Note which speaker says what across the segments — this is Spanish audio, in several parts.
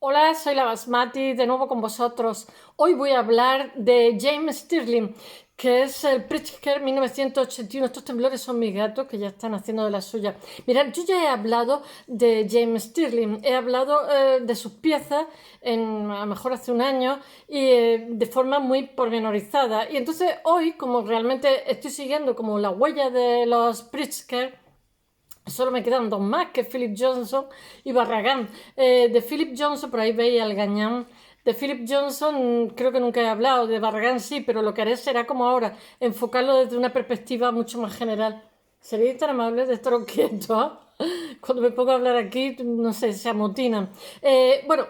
Speaker 1: Hola, soy la Basmati, de nuevo con vosotros. Hoy voy a hablar de James Stirling, que es el Pritzker 1981. Estos temblores son mis gatos que ya están haciendo de la suya. Mirad, yo ya he hablado de James Stirling, he hablado de sus piezas a lo mejor hace un año y de forma muy pormenorizada. Y entonces hoy, como realmente estoy siguiendo como la huella de los Pritzker, solo me quedan dos más, que Philip Johnson y Barragán. De Philip Johnson, por ahí veis al gañán. De Philip Johnson creo que nunca he hablado, de Barragán sí, pero lo que haré será como ahora, enfocarlo desde una perspectiva mucho más general. ¿Seréis tan amables de estar quietos? Cuando me pongo a hablar aquí, no sé, se amotinan. Bueno,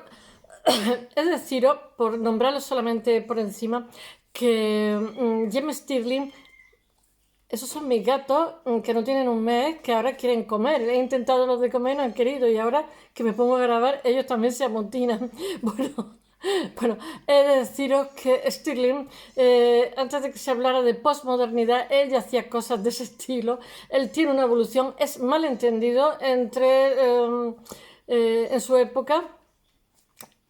Speaker 1: es deciros, por nombrarlo solamente por encima, que James Stirling, esos son mis gatos que no tienen un mes, que ahora quieren comer. He intentado los de comer, no han querido. Y ahora que me pongo a grabar, ellos también se amotinan. Bueno, bueno, he de deciros que Stirling, antes de que se hablara de posmodernidad, él ya hacía cosas de ese estilo. Él tiene una evolución, es malentendido en su época,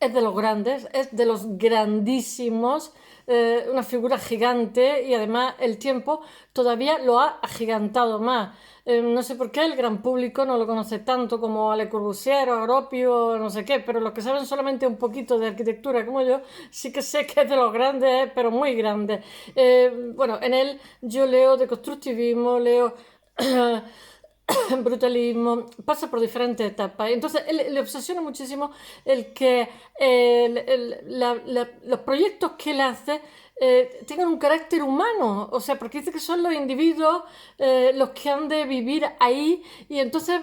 Speaker 1: es de los grandes, es de los grandísimos, una figura gigante y además el tiempo todavía lo ha agigantado más. No sé por qué el gran público no lo conoce tanto como a Le Corbusier o a Gropio, no sé qué, pero los que saben solamente un poquito de arquitectura como yo, sí que sé que es de los grandes, pero muy grandes. Bueno, en él yo leo de constructivismo, leo brutalismo, pasa por diferentes etapas. Entonces, le obsesiona muchísimo el que los proyectos que él hace tengan un carácter humano, o sea, porque dice que son los individuos los que han de vivir ahí, y entonces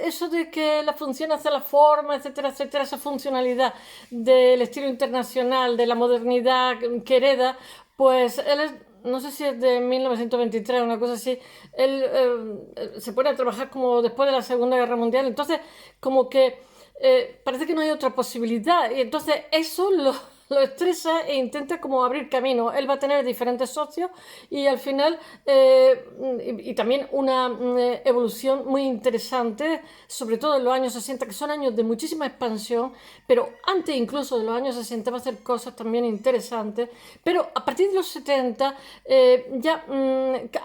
Speaker 1: eso de que la función hace la forma, etcétera, etcétera, esa funcionalidad del estilo internacional, de la modernidad que hereda, pues él es, no sé si es de 1923 o una cosa así, él se pone a trabajar como después de la Segunda Guerra Mundial, entonces como que parece que no hay otra posibilidad y entonces eso lo estresa e intenta como abrir camino. Él va a tener diferentes socios y al final y también una evolución muy interesante, sobre todo en los años 60, que son años de muchísima expansión, pero antes incluso de los años 60 va a hacer cosas también interesantes, pero a partir de los 70 ya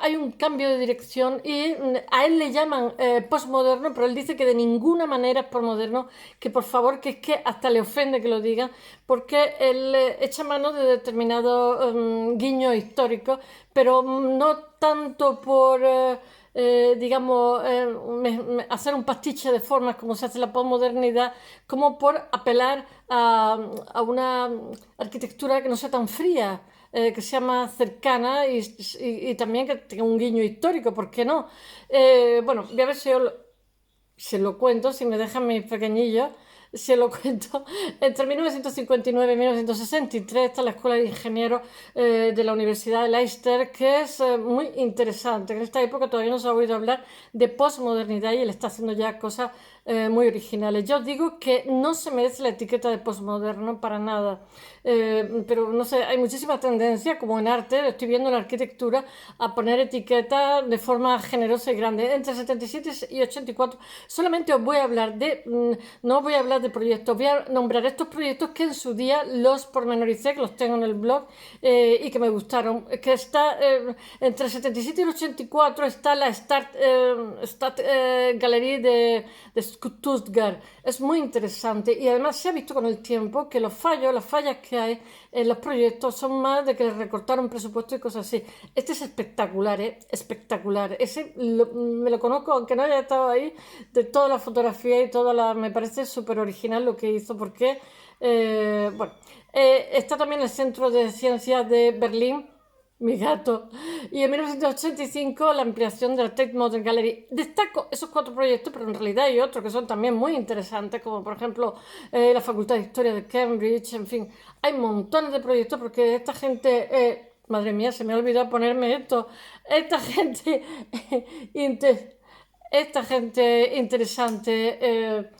Speaker 1: hay un cambio de dirección y a él le llaman postmoderno, pero él dice que de ninguna manera es postmoderno, que por favor, que es que hasta le ofende que lo digan, porque él echa mano de determinados guiños históricos, pero no tanto por digamos, hacer un pastiche de formas como se hace la posmodernidad, como por apelar a una arquitectura que no sea tan fría, que sea más cercana y también que tenga un guiño histórico, ¿por qué no? Bueno, voy a ver si se lo cuento, si me dejan mis pequeñillos, se lo cuento. Entre 1959 y 1963 está la Escuela de Ingenieros de la Universidad de Leicester, que es muy interesante. En esta época todavía no se ha oído hablar de posmodernidad y él está haciendo ya cosas muy originales. Yo os digo que no se merece la etiqueta de posmoderno para nada, pero no sé, hay muchísima tendencia, como en arte, estoy viendo en la arquitectura, a poner etiquetas de forma generosa y grande. Entre 77 y 84 solamente os voy a hablar no os voy a hablar de proyectos, voy a nombrar estos proyectos que en su día los pormenoricé, que los tengo en el blog y que me gustaron. Que está entre el 77 y el 84 está la Start Galerie de Stuttgart. Es muy interesante y además se ha visto con el tiempo que las fallas que hay en los proyectos son más de que les recortaron presupuesto y cosas así. Este es espectacular, ¿eh? Espectacular. Me lo conozco, aunque no haya estado ahí, de toda la fotografía y toda la... Me parece súper original lo que hizo porque, bueno, está también el Centro de Ciencias de Berlín, mi gato. Y en 1985 la ampliación de la Tate Modern Gallery. Destaco esos cuatro proyectos, pero en realidad hay otros que son también muy interesantes, como por ejemplo la Facultad de Historia de Cambridge, en fin, hay montones de proyectos porque esta gente... madre mía, se me ha olvidado ponerme esto. Esta gente esta gente interesante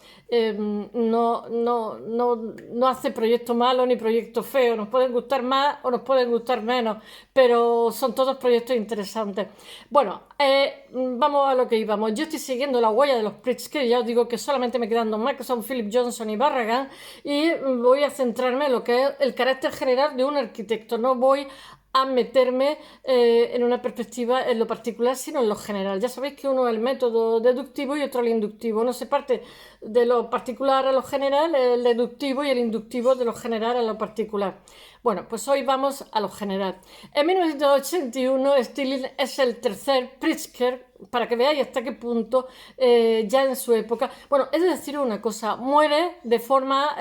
Speaker 1: no hace proyectos malos ni proyectos feos, nos pueden gustar más o nos pueden gustar menos, pero son todos proyectos interesantes. Bueno, vamos a lo que íbamos. Yo estoy siguiendo la huella de los Pritzker, ya os digo que solamente me quedan dos más, que son Philip Johnson y Barragan, y voy a centrarme en lo que es el carácter general de un arquitecto. No voy a meterme en una perspectiva en lo particular, sino en lo general. Ya sabéis que uno es el método deductivo y otro el inductivo. Uno se parte de lo particular a lo general, el deductivo, y el inductivo de lo general a lo particular. Bueno, pues hoy vamos a lo general. En 1981, Stirling es el tercer Pritzker, para que veáis hasta qué punto ya en su época. Bueno, es decir una cosa, muere de forma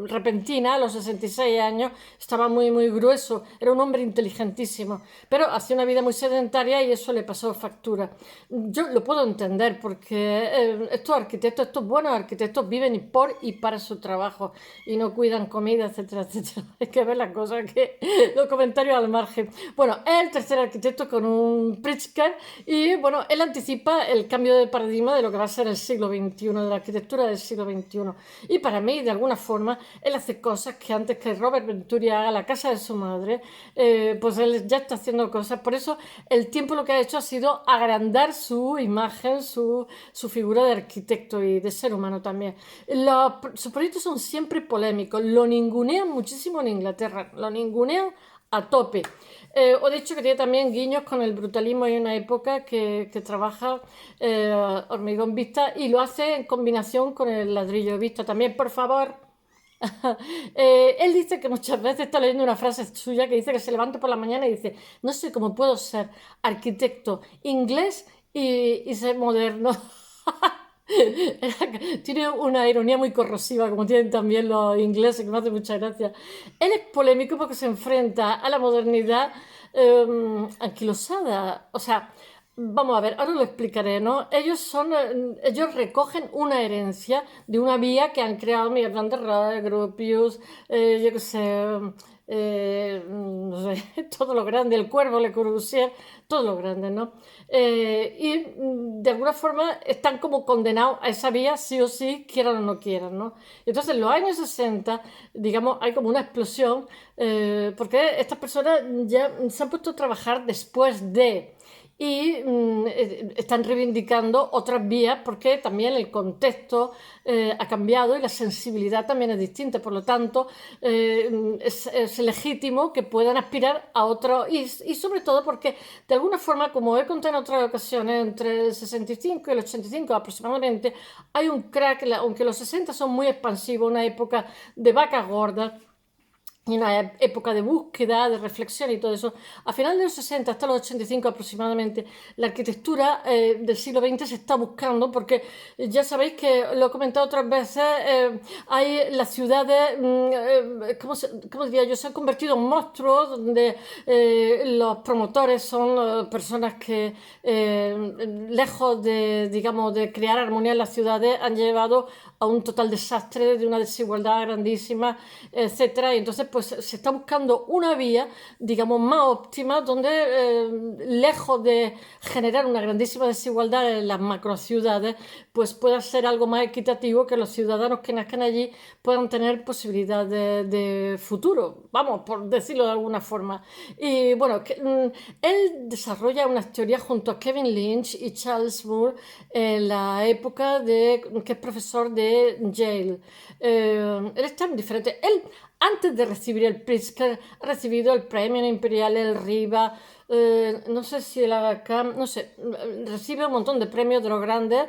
Speaker 1: repentina a los 66 años, estaba muy, muy grueso, era un hombre inteligentísimo, pero hacía una vida muy sedentaria y eso le pasó factura. Yo lo puedo entender porque estos arquitectos, estos buenos arquitectos viven por y para su trabajo y no cuidan comida, etcétera, etcétera. Hay que ver las cosas, que los comentarios al margen. Bueno, es el tercer arquitecto con un Pritzker y bueno, él anticipa el cambio de paradigma de lo que va a ser el siglo XXI, de la arquitectura del siglo XXI. Y para mí, de alguna forma, él hace cosas que antes que Robert Venturi haga la casa de su madre, pues él ya está haciendo cosas. Por eso el tiempo lo que ha hecho ha sido agrandar su imagen, su figura de arquitecto y de ser humano también. Sus proyectos son siempre polémicos, lo ningunean muchísimo en Inglaterra, lo ningunean a tope. Os he dicho que tiene también guiños con el brutalismo. Hay una época que trabaja hormigón vista y lo hace en combinación con el ladrillo vista. También, por favor. Él dice que muchas veces está leyendo una frase suya que dice que se levanta por la mañana y dice: no sé cómo puedo ser arquitecto inglés y ser moderno. Tiene una ironía muy corrosiva, como tienen también los ingleses, que me hace mucha gracia. Él es polémico porque se enfrenta a la modernidad anquilosada. O sea, vamos a ver, ahora lo explicaré, ¿no? Ellos recogen una herencia de una vía que han creado Miguel van der Rohe, Gropius, yo qué sé, no sé, todo lo grande, el Cuervo, Le Corbusier, todo lo grande, ¿no? De alguna forma están como condenados a esa vía, sí o sí, quieran o no quieran, ¿no? Entonces, en los años 60, digamos, hay como una explosión, porque estas personas ya se han puesto a trabajar después de y están reivindicando otras vías porque también el contexto ha cambiado y la sensibilidad también es distinta. Por lo tanto, es legítimo que puedan aspirar a otro y sobre todo porque de alguna forma, como he contado en otras ocasiones, entre el 65 y el 85 aproximadamente, hay un crack, aunque los 60 son muy expansivos, una época de vacas gordas y una época de búsqueda, de reflexión y todo eso. A finales de los 60 hasta los 85 aproximadamente, la arquitectura del siglo XX se está buscando porque ya sabéis que lo he comentado otras veces, hay las ciudades, ¿cómo diría yo? Se han convertido en monstruos donde los promotores son personas que lejos de, digamos, de crear armonía en las ciudades, han llevado a un total desastre, de una desigualdad grandísima, etcétera. Y entonces pues se está buscando una vía, digamos, más óptima, donde lejos de generar una grandísima desigualdad en las macrociudades, pues pueda ser algo más equitativo, que los ciudadanos que nazcan allí puedan tener posibilidad de futuro, vamos, por decirlo de alguna forma. Y bueno, él desarrolla unas teorías junto a Kevin Lynch y Charles Moore en la época que es profesor de Yale. Él es tan diferente. Él, antes de recibir el Pritzker, ha recibido el premio imperial, el Riva, no sé si el Aga, no sé, recibe un montón de premios de los grandes.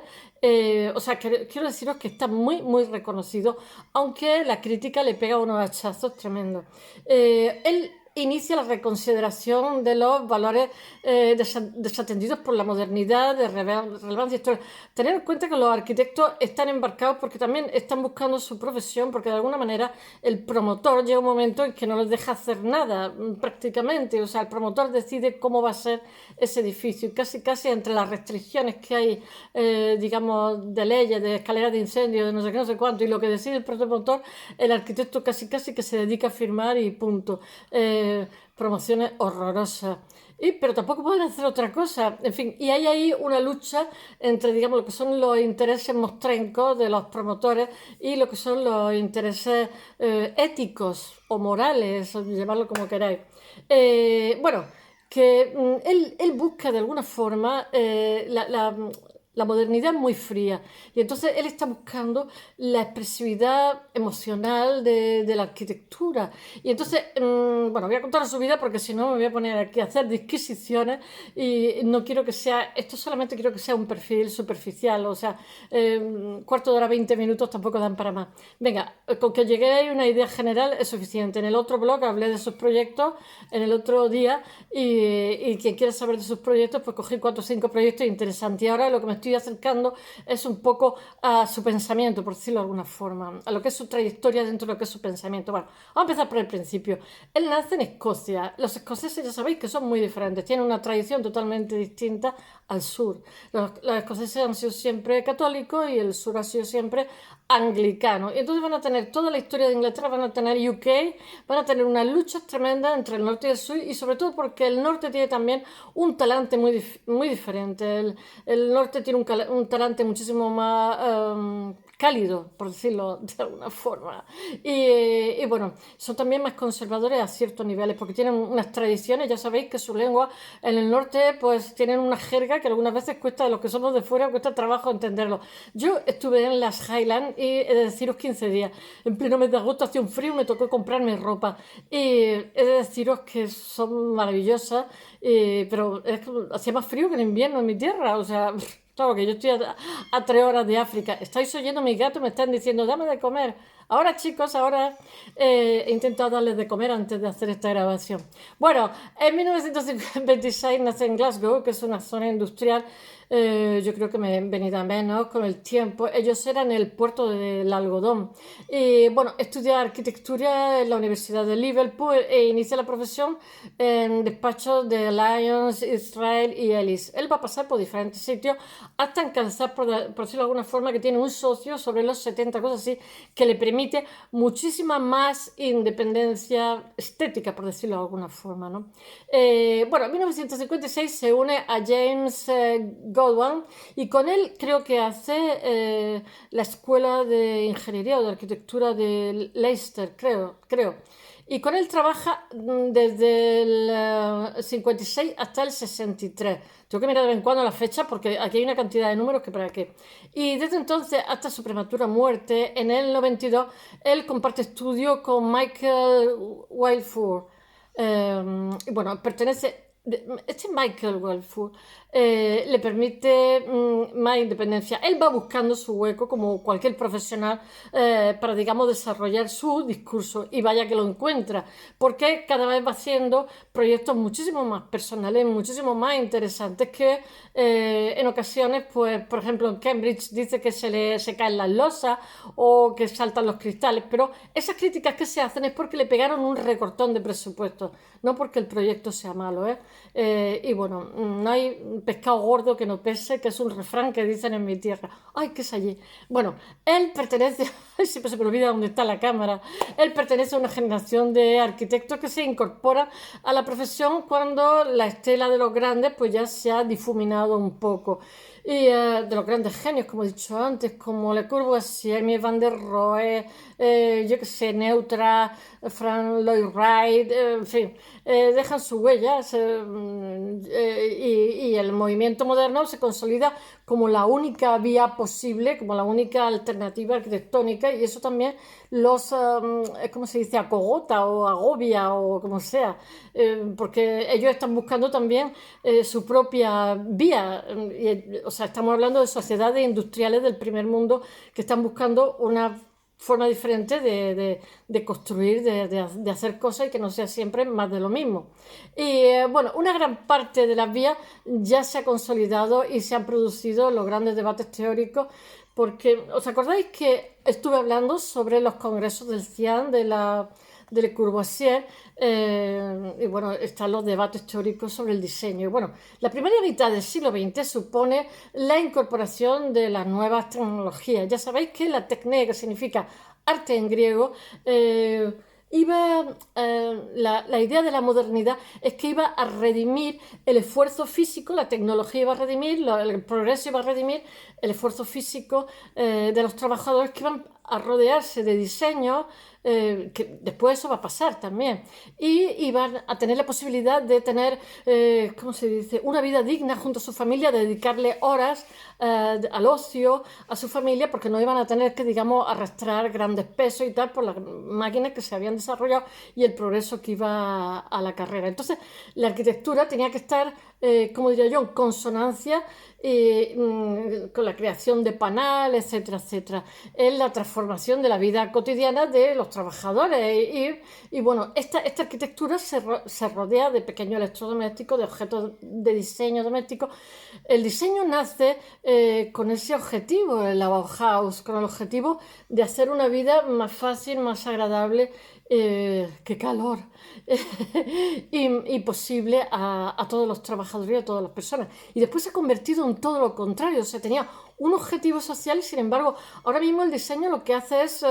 Speaker 1: O sea, quiero deciros que está muy, muy reconocido, aunque la crítica le pega unos hachazos tremendos. Él inicia la reconsideración de los valores desatendidos por la modernidad, de relevancia histórica. Tener en cuenta que los arquitectos están embarcados porque también están buscando su profesión, porque de alguna manera el promotor llega un momento en que no les deja hacer nada prácticamente. O sea, el promotor decide cómo va a ser ese edificio y casi entre las restricciones que hay, digamos, de leyes, de escaleras de incendio, de no sé qué, no sé cuánto, y lo que decide el promotor, el arquitecto casi que se dedica a firmar y punto. promociones horrorosas. Pero tampoco pueden hacer otra cosa. En fin, y hay ahí una lucha entre, digamos, lo que son los intereses mostrencos de los promotores y lo que son los intereses éticos o morales, o llamarlo como queráis. Bueno, que él busca de alguna forma la modernidad muy fría y entonces él está buscando la expresividad emocional de la arquitectura y entonces, bueno, voy a contar su vida porque si no me voy a poner aquí a hacer disquisiciones y no quiero que sea, esto solamente quiero que sea un perfil superficial, o sea, cuarto de hora, 20 minutos tampoco dan para más. Venga, con que lleguéis a una idea general es suficiente. En el otro blog hablé de sus proyectos, en el otro día, y quien quiera saber de sus proyectos, pues cogí 4 o 5 proyectos interesantes. Y ahora lo que me estoy acercando es un poco a su pensamiento, por decirlo de alguna forma, a lo que es su trayectoria dentro de lo que es su pensamiento. Bueno, vamos a empezar por el principio. Él nace en Escocia. Los escoceses ya sabéis que son muy diferentes, tienen una tradición totalmente distinta al sur. Los escoceses han sido siempre católicos y el sur ha sido siempre anglicano. Y entonces van a tener toda la historia de Inglaterra, van a tener UK, van a tener unas luchas tremendas entre el norte y el sur, y sobre todo porque el norte tiene también un talante muy diferente. El norte tiene un talante muchísimo más cálido, por decirlo de alguna forma. Y bueno, son también más conservadores a ciertos niveles, porque tienen unas tradiciones, ya sabéis que su lengua en el norte pues tienen una jerga que algunas veces cuesta, a los que somos de fuera, cuesta trabajo entenderlo. Yo estuve en las Highlands y he de deciros 15 días, en pleno mes de agosto hacía un frío, me tocó comprarme ropa y he de deciros que son maravillosas, pero hacía más frío que en invierno en mi tierra, o sea... Claro que yo estoy a 3 horas de África. Estáis oyendo a mis gatos, me están diciendo, dame de comer. Ahora, chicos, ahora he intentado darles de comer antes de hacer esta grabación. Bueno, en 1926 nace en Glasgow, que es una zona industrial. Yo creo que me he venido a menos con el tiempo. Ellos eran el puerto del algodón. Y bueno, estudia arquitectura en la Universidad de Liverpool e inicia la profesión en despachos de Lyons, Israel y Ellis. Él va a pasar por diferentes sitios hasta alcanzar, por decirlo de alguna forma, que tiene un socio sobre los 70, cosas así, que le permite muchísima más independencia estética, por decirlo de alguna forma, ¿no? Bueno, en 1956 se une a James Goodwin y con él creo que hace la Escuela de Ingeniería o de Arquitectura de Leicester, creo. Y con él trabaja desde el 56 hasta el 63. Tengo que mirar de vez en cuando la fecha porque aquí hay una cantidad de números que para qué. Y desde entonces hasta su prematura muerte, en el 92, él comparte estudio con Michael Wildford. Bueno, pertenece... Este Michael Wildford le permite más independencia. Él va buscando su hueco como cualquier profesional para, digamos, desarrollar su discurso y vaya que lo encuentra, porque cada vez va haciendo proyectos muchísimo más personales, muchísimo más interesantes que en ocasiones, pues, por ejemplo, en Cambridge dice que se caen las losas o que saltan los cristales, pero esas críticas que se hacen es porque le pegaron un recortón de presupuesto, no porque el proyecto sea malo, y bueno, no hay pescado gordo que no pese, que es un refrán que dicen en mi tierra. Ay, ¿qué es allí? Bueno, él pertenece, siempre se me olvida dónde está la cámara, él pertenece a una generación de arquitectos que se incorporan a la profesión cuando la estela de los grandes pues ya se ha difuminado un poco. Y de los grandes genios, como he dicho antes, como Le Corbusier, Mies van der Rohe, yo que sé, Neutra, Frank Lloyd Wright, en fin, dejan sus huellas y el movimiento moderno se consolida como la única vía posible, como la única alternativa arquitectónica, y eso también los, ¿cómo se dice?, acogota o agobia o como sea, porque ellos están buscando también su propia vía, o sea, estamos hablando de sociedades industriales del primer mundo que están buscando una forma diferente de construir, de hacer cosas y que no sea siempre más de lo mismo. Y bueno, una gran parte de las vías ya se ha consolidado y se han producido los grandes debates teóricos, porque ¿os acordáis que estuve hablando sobre los congresos del CIAN de Le Corbusier? Y bueno, están los debates teóricos sobre el diseño. Y bueno, la primera mitad del siglo XX supone la incorporación de las nuevas tecnologías. Ya sabéis que la techné, que significa arte en griego, la idea de la modernidad es que iba a redimir el esfuerzo físico, la tecnología iba a redimir, el progreso iba a redimir el esfuerzo físico de los trabajadores que iban a rodearse de diseños, que después eso va a pasar también, y iban a tener la posibilidad de tener, ¿cómo se dice?, una vida digna junto a su familia, de dedicarle horas al ocio, a su familia, porque no iban a tener que, digamos, arrastrar grandes pesos y tal por las máquinas que se habían desarrollado y el progreso que iba a la carrera. Entonces, la arquitectura tenía que estar, como diría yo, en consonancia con la creación de panales, etcétera, etcétera, en la transformación de la vida cotidiana de los trabajadores. Y bueno, esta arquitectura se rodea de pequeños electrodomésticos, de objetos de diseño doméstico. El diseño nace con ese objetivo, el Bauhaus, con el objetivo de hacer una vida más fácil, más agradable, qué calor, y posible a todos los trabajadores y a todas las personas. Y después se ha convertido en todo lo contrario, o sea, tenía un objetivo social y sin embargo ahora mismo el diseño lo que hace es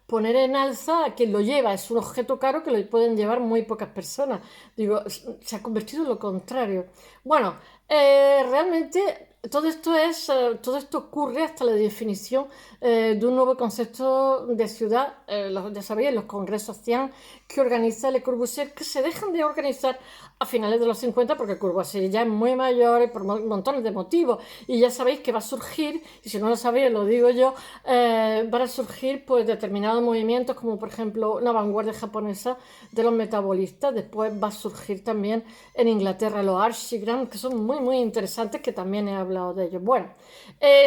Speaker 1: poner en alza a quien lo lleva, es un objeto caro que lo pueden llevar muy pocas personas. Digo, se ha convertido en lo contrario. Bueno, realmente todo esto ocurre hasta la definición de un nuevo concepto de ciudad, ya sabéis, los congresos CIAN que organiza Le Corbusier, que se dejan de organizar a finales de los 50 porque Corbusier ya es muy mayor y por montones de motivos, y ya sabéis que va a surgir, y si no lo sabéis lo digo yo, van a surgir pues determinados movimientos como por ejemplo una vanguardia japonesa de los metabolistas. Después va a surgir también en Inglaterra los Archigram, que son muy muy interesantes, que también he hablado de ellos. Bueno,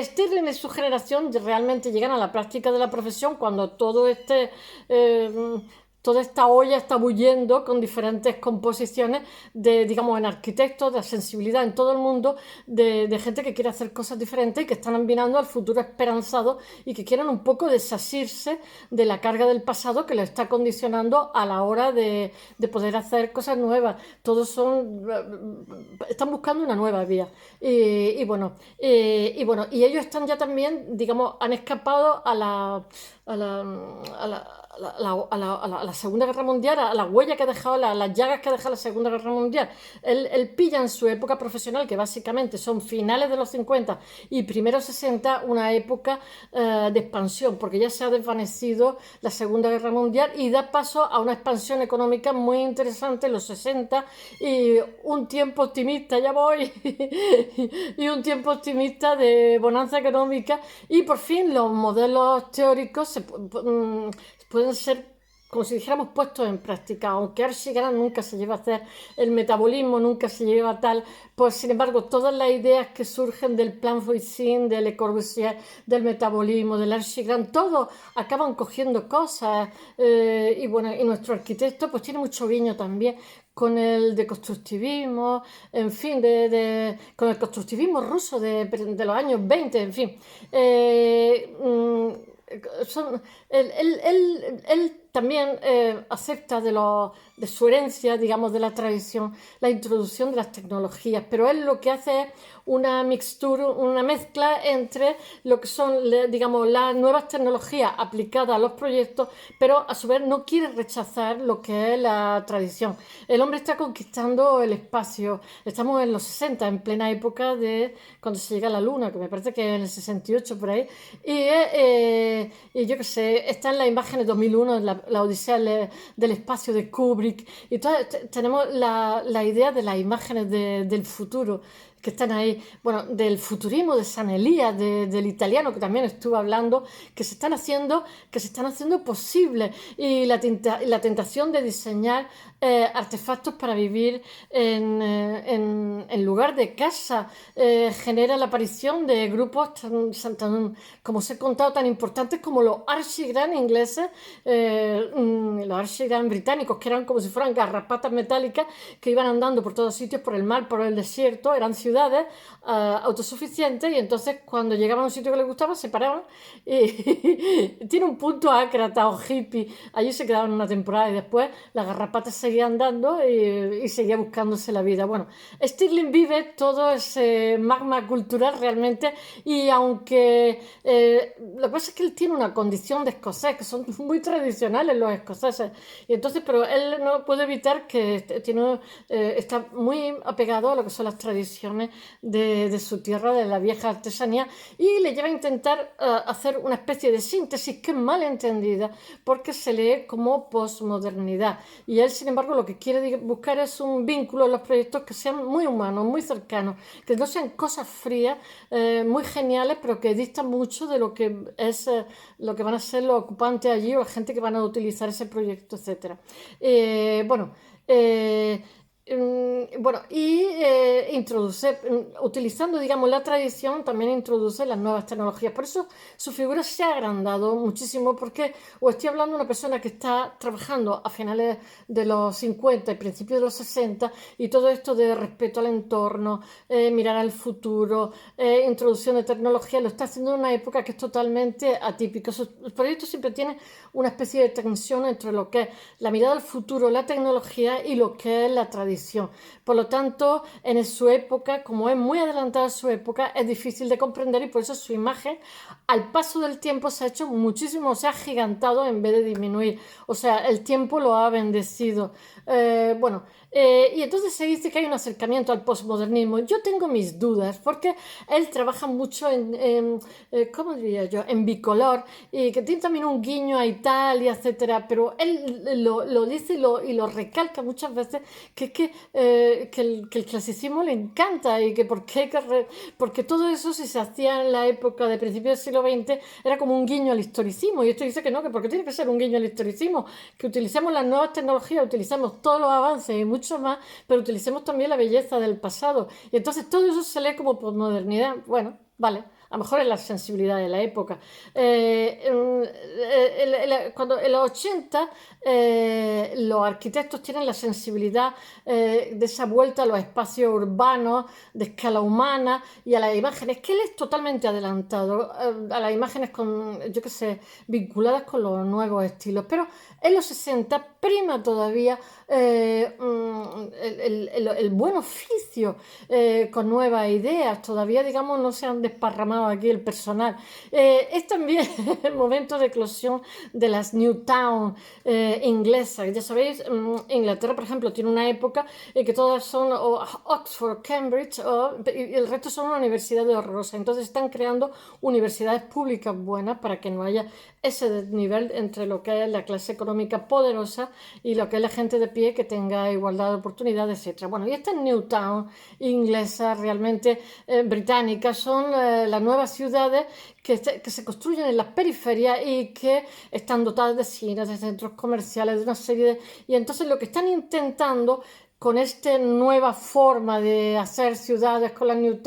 Speaker 1: Stirling y su generación realmente llegan a la práctica de la profesión cuando toda esta olla está bullendo con diferentes composiciones de, digamos, en arquitectos, de sensibilidad en todo el mundo, de gente que quiere hacer cosas diferentes y que están mirando al futuro esperanzado y que quieren un poco desasirse de la carga del pasado que les está condicionando a la hora de poder hacer cosas nuevas. Todos están buscando una nueva vía. Y bueno, y ellos están ya también, digamos, han escapado a la Segunda Guerra Mundial, a la huella que ha dejado, las llagas que ha dejado la Segunda Guerra Mundial. Él pilla en su época profesional, que básicamente son finales de los 50 y primeros 60, una época de expansión, porque ya se ha desvanecido la Segunda Guerra Mundial y da paso a una expansión económica muy interesante en los 60 y un tiempo optimista, ya voy, y un tiempo optimista de bonanza económica, y por fin los modelos teóricos pueden ser, como si dijéramos, puestos en práctica. Aunque Archigran nunca se lleva a hacer, el metabolismo nunca se lleva a tal, pues sin embargo todas las ideas que surgen del plan Voisin, de Le Corbusier, del metabolismo, del Archigran, todos acaban cogiendo cosas, y bueno, y nuestro arquitecto pues tiene mucho guiño también con el deconstructivismo, en fin, con el constructivismo ruso de los años 20, en fin. Son, él también acepta de su herencia, digamos, de la tradición, la introducción de las tecnologías, pero él lo que hace es una mixtura, una mezcla entre lo que son, digamos, las nuevas tecnologías aplicadas a los proyectos, pero a su vez no quiere rechazar lo que es la tradición. El hombre está conquistando el espacio. Estamos en los 60, en plena época de cuando se llega a la Luna, que me parece que es en el 68 por ahí, y yo qué sé, están las imágenes 2001, la Odisea del espacio de Kubrick, y tenemos la idea de las imágenes del futuro que están ahí, bueno, del futurismo de San Elías, del italiano que también estuve hablando, que se están haciendo posibles, y la tentación de diseñar artefactos para vivir en lugar de casa genera la aparición de grupos como os he contado, tan importantes como los Archigran ingleses, los Archigran británicos, que eran como si fueran garrapatas metálicas que iban andando por todos sitios, por el mar, por el desierto, eran ciudades ciudades autosuficientes, y entonces cuando llegaban a un sitio que les gustaba se paraban y tiene un punto ácrata o hippie. Allí se quedaban una temporada y después las garrapatas seguían dando y seguía buscándose la vida. Bueno, Stirling vive todo ese magma cultural realmente, y aunque lo que pasa es que él tiene una condición de escocés, que son muy tradicionales los escoceses, y entonces, pero él no puede evitar que está muy apegado a lo que son las tradiciones de su tierra, de la vieja artesanía, y le lleva a intentar hacer una especie de síntesis que es mal entendida porque se lee como posmodernidad, y él, sin embargo, lo que quiere buscar es un vínculo en los proyectos que sean muy humanos, muy cercanos, que no sean cosas frías, muy geniales, pero que distan mucho de lo que es lo que van a ser los ocupantes allí o la gente que van a utilizar ese proyecto, etcétera. Bueno, bueno, y introduce, utilizando, digamos, la tradición, también introduce las nuevas tecnologías. Por eso su figura se ha agrandado muchísimo, porque os estoy hablando de una persona que está trabajando a finales de los 50 y principios de los 60, y todo esto de respeto al entorno, mirar al futuro, introducción de tecnología, lo está haciendo en una época que es totalmente atípica. Sus proyectos siempre tienen una especie de tensión entre lo que es la mirada al futuro, la tecnología, y lo que es la tradición. Por lo tanto, en su época, como es muy adelantada su época, es difícil de comprender, y por eso su imagen, al paso del tiempo, se ha hecho muchísimo, se ha gigantado en vez de disminuir. O sea, el tiempo lo ha bendecido. Bueno, y entonces se dice que hay un acercamiento al posmodernismo. Yo tengo mis dudas, porque él trabaja mucho ¿cómo diría yo?, en bicolor, y que tiene también un guiño a Italia, etcétera, pero él lo dice y lo recalca muchas veces, que es que el clasicismo le encanta, y que porque todo eso, si se hacía en la época de principios del siglo XX, era como un guiño al historicismo, y esto dice que no, que porque tiene que ser un guiño al historicismo, que utilicemos las nuevas tecnologías, utilicemos todos los avances y mucho más, pero utilicemos también la belleza del pasado, y entonces todo eso se lee como posmodernidad. Bueno, vale, a lo mejor es la sensibilidad de la época. Cuando en los 80 los arquitectos tienen la sensibilidad de esa vuelta a los espacios urbanos, de escala humana, y a las imágenes, que él es totalmente adelantado a las imágenes yo qué sé, vinculadas con los nuevos estilos. Pero en los 60 prima todavía el buen oficio, con nuevas ideas. Todavía, digamos, no se han desparramado aquí el personal. Es también el momento de eclosión de las New Town inglesas. Ya sabéis, Inglaterra, por ejemplo, tiene una época en que todas son Oxford, Cambridge, y el resto son una universidad de horrorosa. Entonces están creando universidades públicas buenas para que no haya ese desnivel entre lo que es la clase económica poderosa y lo que es la gente de pie, que tenga igualdad de oportunidades, etc. Bueno, y estas New Town inglesas, realmente británicas, son las nuevas ciudades que se construyen en las periferias y que están dotadas de cines, de centros comerciales, de una serie de... Y entonces lo que están intentando con esta nueva forma de hacer ciudades con la New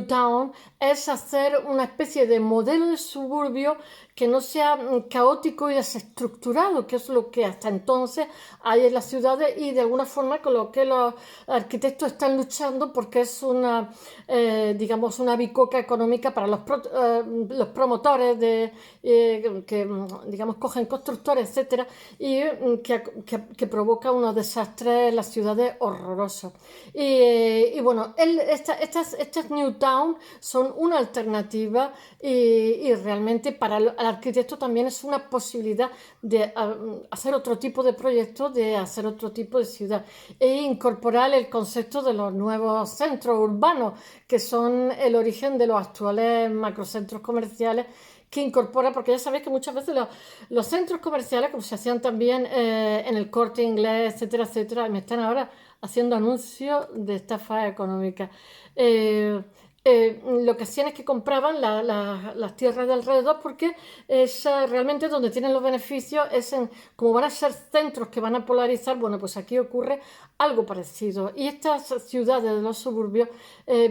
Speaker 1: Town es hacer una especie de modelo de suburbio que no sea caótico y desestructurado, que es lo que hasta entonces hay en las ciudades, y de alguna forma con lo que los arquitectos están luchando, porque es digamos, una bicoca económica para los promotores que digamos, cogen constructores, etcétera, y que provoca unos desastres en las ciudades horrorosos. Y bueno, estas New Town son una alternativa, y realmente para el arquitecto también es una posibilidad de hacer otro tipo de proyectos, de hacer otro tipo de ciudad, e incorporar el concepto de los nuevos centros urbanos, que son el origen de los actuales macrocentros comerciales, que incorpora, porque ya sabéis que muchas veces los centros comerciales, como se hacían también en el Corte Inglés, etcétera, etcétera, me están ahora haciendo anuncios de estafa económica. lo que hacían es que compraban las tierras de alrededor porque es realmente donde tienen los beneficios, como van a ser centros que van a polarizar, bueno, pues aquí ocurre algo parecido. Y estas ciudades de los suburbios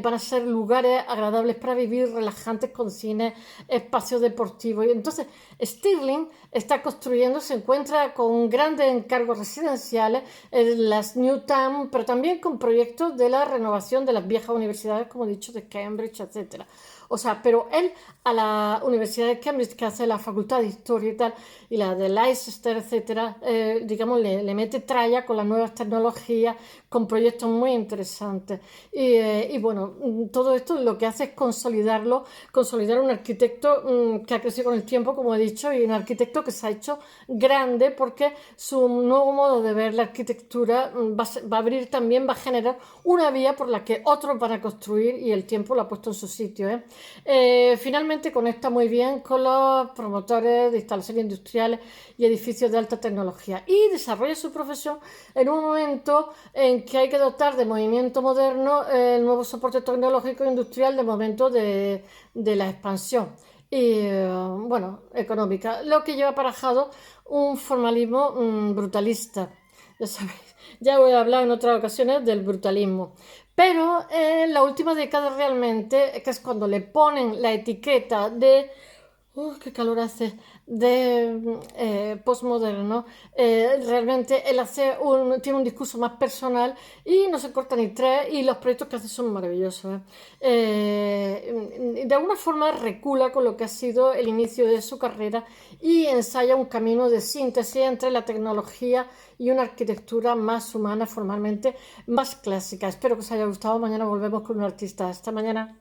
Speaker 1: van a ser lugares agradables para vivir, relajantes con cines, espacios deportivos. Y entonces Stirling está construyendo, se encuentra con grandes encargos residenciales en las Newtown, pero también con proyectos de la renovación de las viejas universidades, como he dicho, de Cambridge, etcétera. O sea, pero él a la Universidad de Cambridge, que hace la Facultad de Historia y tal, y la de Leicester, etcétera, digamos, le mete tralla con las nuevas tecnologías, con proyectos muy interesantes. Y bueno, todo esto lo que hace es consolidar un arquitecto que ha crecido con el tiempo, como he dicho, y un arquitecto que se ha hecho grande porque su nuevo modo de ver la arquitectura va a abrir también, va a generar una vía por la que otros van a construir y el tiempo lo ha puesto en su sitio, ¿eh? Finalmente conecta muy bien con los promotores de instalaciones industriales y edificios de alta tecnología y desarrolla su profesión en un momento en que hay que dotar de movimiento moderno el nuevo soporte tecnológico e industrial del momento de la expansión y bueno, económica, lo que lleva aparejado un formalismo brutalista. Ya sabéis, ya he hablado en otras ocasiones del brutalismo. Pero en la última década realmente, que es cuando le ponen la etiqueta de qué calor hace de postmoderno. Realmente él tiene un discurso más personal y no se corta ni tres y los proyectos que hace son maravillosos. De alguna forma recula con lo que ha sido el inicio de su carrera y ensaya un camino de síntesis entre la tecnología y una arquitectura más humana, formalmente más clásica. Espero que os haya gustado. Mañana volvemos con un artista. Hasta mañana.